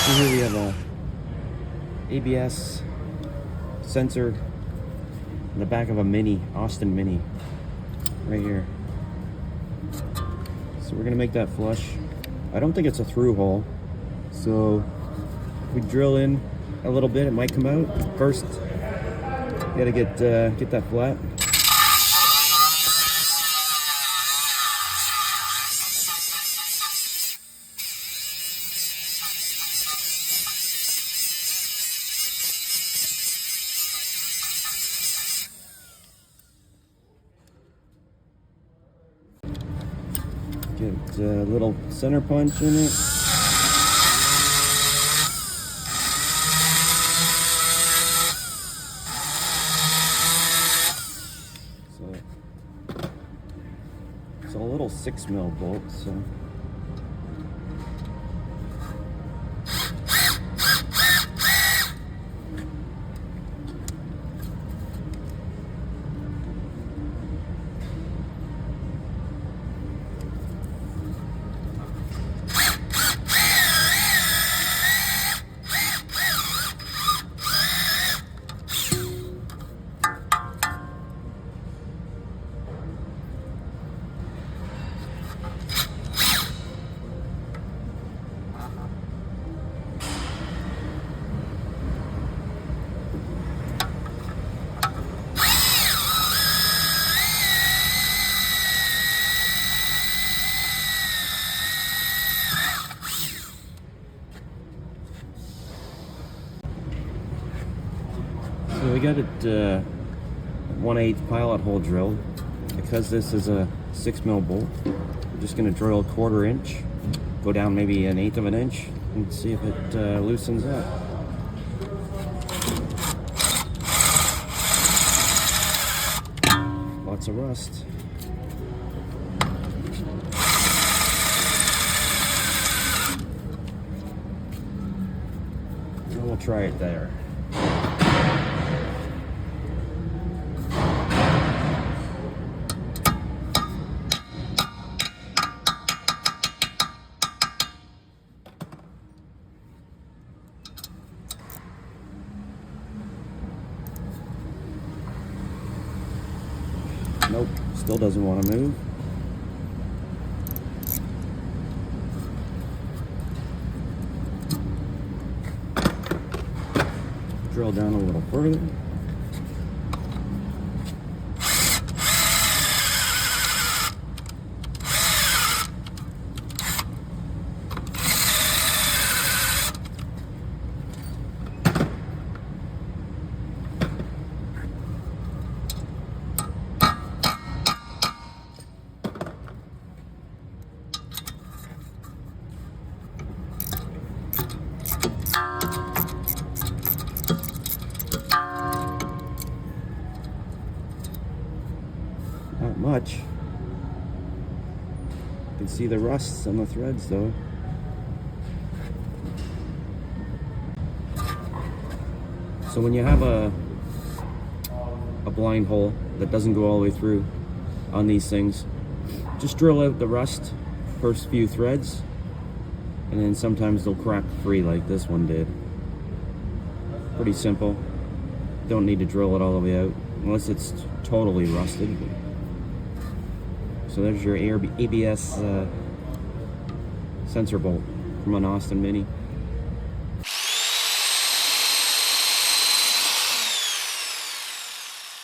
So here we have a ABS sensor in the back of a Mini, Austin Mini, right here. So we're gonna make that flush. I don't think it's a through hole, so if we drill in a little bit, it might come out. First, you gotta get that flat. Get a little center punch in it. So it's a little 6mm bolt, so. So we got it 1/8 pilot hole drilled. Because this is a 6mm bolt, we're just going to drill a 1/4 inch, go down maybe 1/8 of an inch, and see if it loosens up. Lots of rust. And we'll try it there. Nope, still doesn't want to move. Drill down a little further. Not much. You can see the rusts on the threads though. So when you have a blind hole that doesn't go all the way through on these things, just drill out the rust first few threads, and then sometimes they'll crack free like this one did. Pretty simple. Don't need to drill it all the way out unless it's totally rusted. So there's your ABS sensor bolt from an Austin Mini.